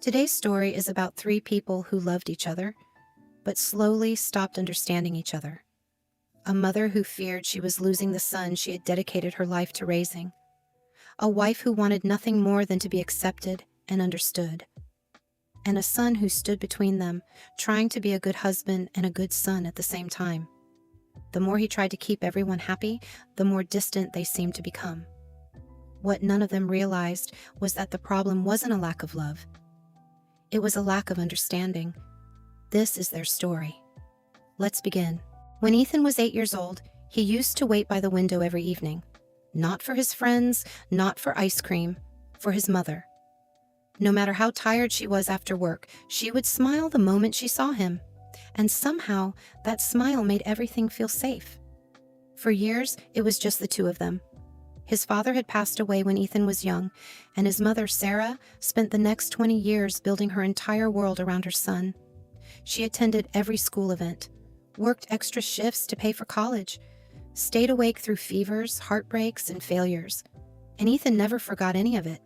Today's story is about three people who loved each other, but slowly stopped understanding each other. A mother who feared she was losing the son she had dedicated her life to raising. A wife who wanted nothing more than to be accepted and understood. And a son who stood between them, trying to be a good husband and a good son at the same time. The more he tried to keep everyone happy, the more distant they seemed to become. What none of them realized was that the problem wasn't a lack of love. It was a lack of understanding. This is their story. Let's begin. When Ethan was 8 years old, he used to wait by the window every evening. Not for his friends, not for ice cream, for his mother. No matter how tired she was after work, she would smile the moment she saw him. And somehow, that smile made everything feel safe. For years, it was just the two of them. His father had passed away when Ethan was young, and his mother, Sarah, spent the next 20 years building her entire world around her son. She attended every school event, worked extra shifts to pay for college, stayed awake through fevers, heartbreaks, and failures. And Ethan never forgot any of it.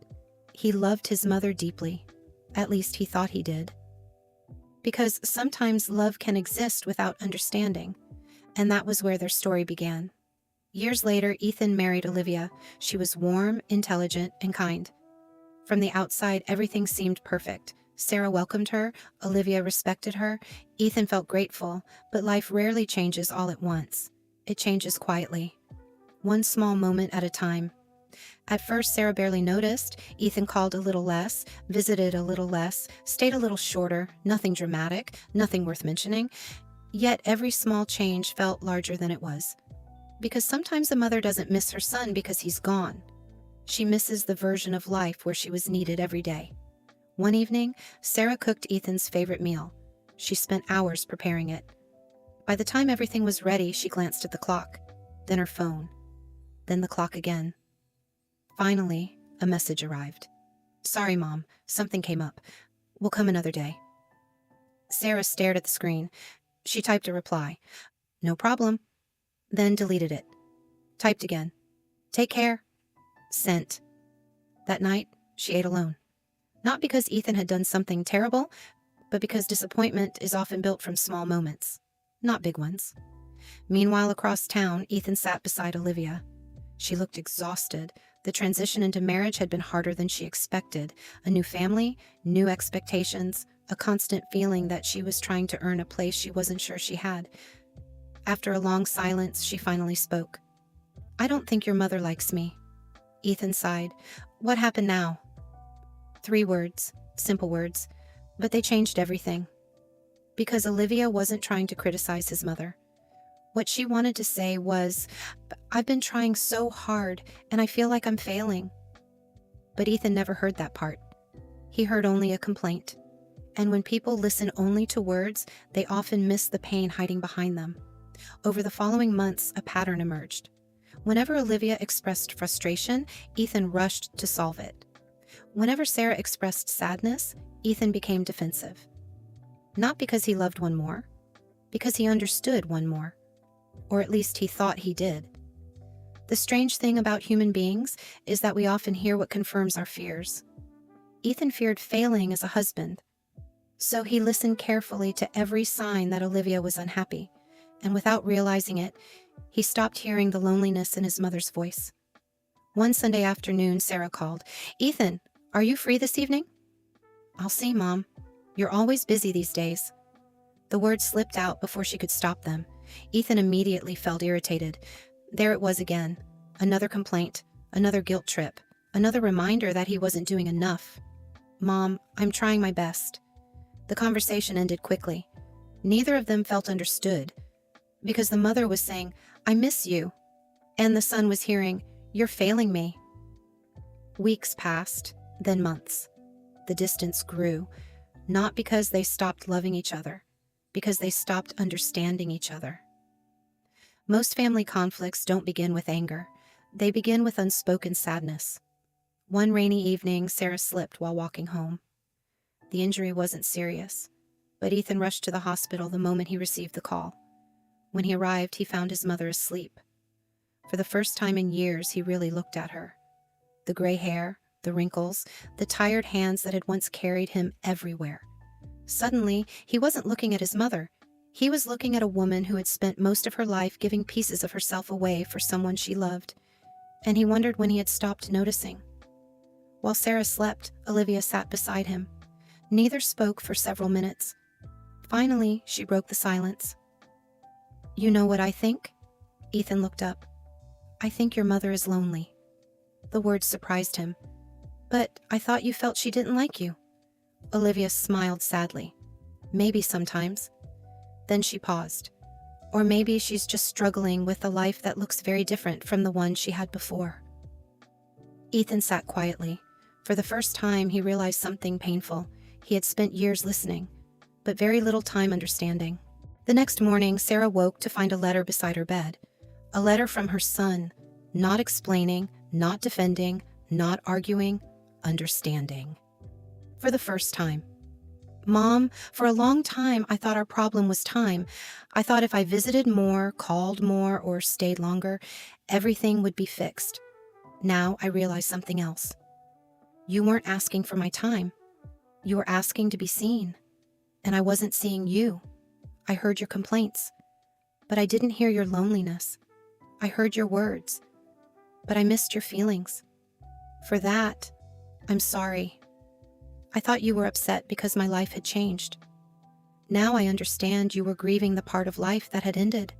He loved his mother deeply. At least he thought he did. Because sometimes love can exist without understanding, and that was where their story began. Years later, Ethan married Olivia. She was warm, intelligent, and kind. From the outside, everything seemed perfect. Sarah welcomed her, Olivia respected her, Ethan felt grateful, but life rarely changes all at once. It changes quietly, one small moment at a time. At first, Sarah barely noticed. Ethan called a little less, visited a little less, stayed a little shorter, nothing dramatic, nothing worth mentioning. Yet every small change felt larger than it was. Because sometimes a mother doesn't miss her son because he's gone. She misses the version of life where she was needed every day. One evening, Sarah cooked Ethan's favorite meal. She spent hours preparing it. By the time everything was ready, she glanced at the clock, then her phone, then the clock again. Finally, a message arrived. "Sorry, Mom, something came up. We'll come another day." Sarah stared at the screen. She typed a reply. "No problem." Then deleted it. Typed again. "Take care." Sent. That night, she ate alone. Not because Ethan had done something terrible, but because disappointment is often built from small moments, not big ones. Meanwhile, across town, Ethan sat beside Olivia. She looked exhausted. The transition into marriage had been harder than she expected. A new family, new expectations, a constant feeling that she was trying to earn a place she wasn't sure she had. After a long silence, she finally spoke. "I don't think your mother likes me." Ethan sighed. "What happened now?" 3 words, simple words, but they changed everything. Because Olivia wasn't trying to criticize his mother. What she wanted to say was, "I've been trying so hard, and I feel like I'm failing." But Ethan never heard that part. He heard only a complaint. And when people listen only to words, they often miss the pain hiding behind them. Over the following months, a pattern emerged. Whenever Olivia expressed frustration, Ethan rushed to solve it. Whenever Sarah expressed sadness, Ethan became defensive. Not because he loved one more, because he understood one more. Or at least he thought he did. The strange thing about human beings is that we often hear what confirms our fears. Ethan feared failing as a husband. So he listened carefully to every sign that Olivia was unhappy. And without realizing it, he stopped hearing the loneliness in his mother's voice. One Sunday afternoon, Sarah called. "Ethan, are you free this evening?" "I'll see, Mom. You're always busy these days." The words slipped out before she could stop them. Ethan immediately felt irritated. There it was again. Another complaint, another guilt trip, another reminder that he wasn't doing enough. "Mom, I'm trying my best." The conversation ended quickly. Neither of them felt understood. Because the mother was saying, "I miss you," and the son was hearing, "You're failing me." Weeks passed, then months. The distance grew, not because they stopped loving each other, because they stopped understanding each other. Most family conflicts don't begin with anger. They begin with unspoken sadness. One rainy evening, Sarah slipped while walking home. The injury wasn't serious, but Ethan rushed to the hospital the moment he received the call. When he arrived, he found his mother asleep. For the first time in years, he really looked at her. The gray hair, the wrinkles, the tired hands that had once carried him everywhere. Suddenly, he wasn't looking at his mother. He was looking at a woman who had spent most of her life giving pieces of herself away for someone she loved, and he wondered when he had stopped noticing. While Sarah slept, Olivia sat beside him. Neither spoke for several minutes. Finally, she broke the silence. "You know what I think?" Ethan looked up. "I think your mother is lonely." The words surprised him. "But I thought you felt she didn't like you." Olivia smiled sadly. "Maybe sometimes." Then she paused. "Or maybe she's just struggling with a life that looks very different from the one she had before." Ethan sat quietly. For the first time, he realized something painful. He had spent years listening, but very little time understanding. The next morning, Sarah woke to find a letter beside her bed. A letter from her son, not explaining, not defending, not arguing, understanding. For the first time. "Mom, for a long time I thought our problem was time. I thought if I visited more, called more, or stayed longer, everything would be fixed. Now I realize something else. You weren't asking for my time. You were asking to be seen. And I wasn't seeing you. I heard your complaints, but I didn't hear your loneliness. I heard your words, but I missed your feelings. For that, I'm sorry. I thought you were upset because my life had changed. Now I understand you were grieving the part of life that had ended.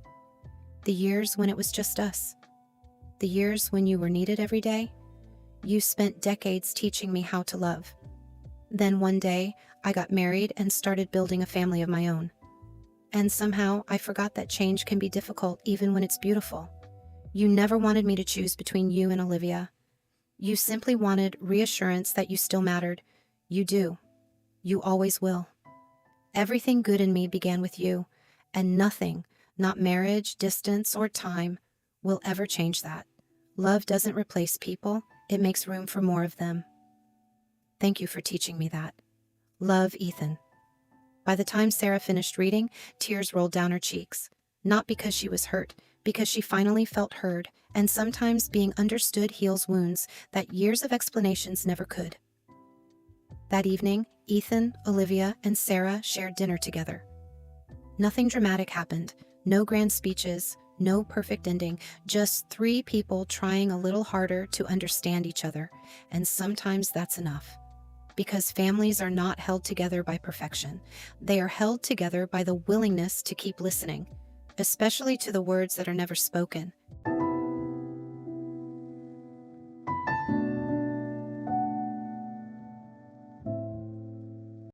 The years when it was just us. The years when you were needed every day. You spent decades teaching me how to love. Then one day, I got married and started building a family of my own. And somehow, I forgot that change can be difficult even when it's beautiful. You never wanted me to choose between you and Olivia. You simply wanted reassurance that you still mattered. You do. You always will. Everything good in me began with you, and nothing, not marriage, distance, or time, will ever change that. Love doesn't replace people, it makes room for more of them. Thank you for teaching me that. Love, Ethan." By the time Sarah finished reading, tears rolled down her cheeks. Not because she was hurt, because she finally felt heard, and sometimes being understood heals wounds that years of explanations never could. That evening, Ethan, Olivia, and Sarah shared dinner together. Nothing dramatic happened, no grand speeches, no perfect ending, just three people trying a little harder to understand each other, and sometimes that's enough. Because families are not held together by perfection. They are held together by the willingness to keep listening, especially to the words that are never spoken.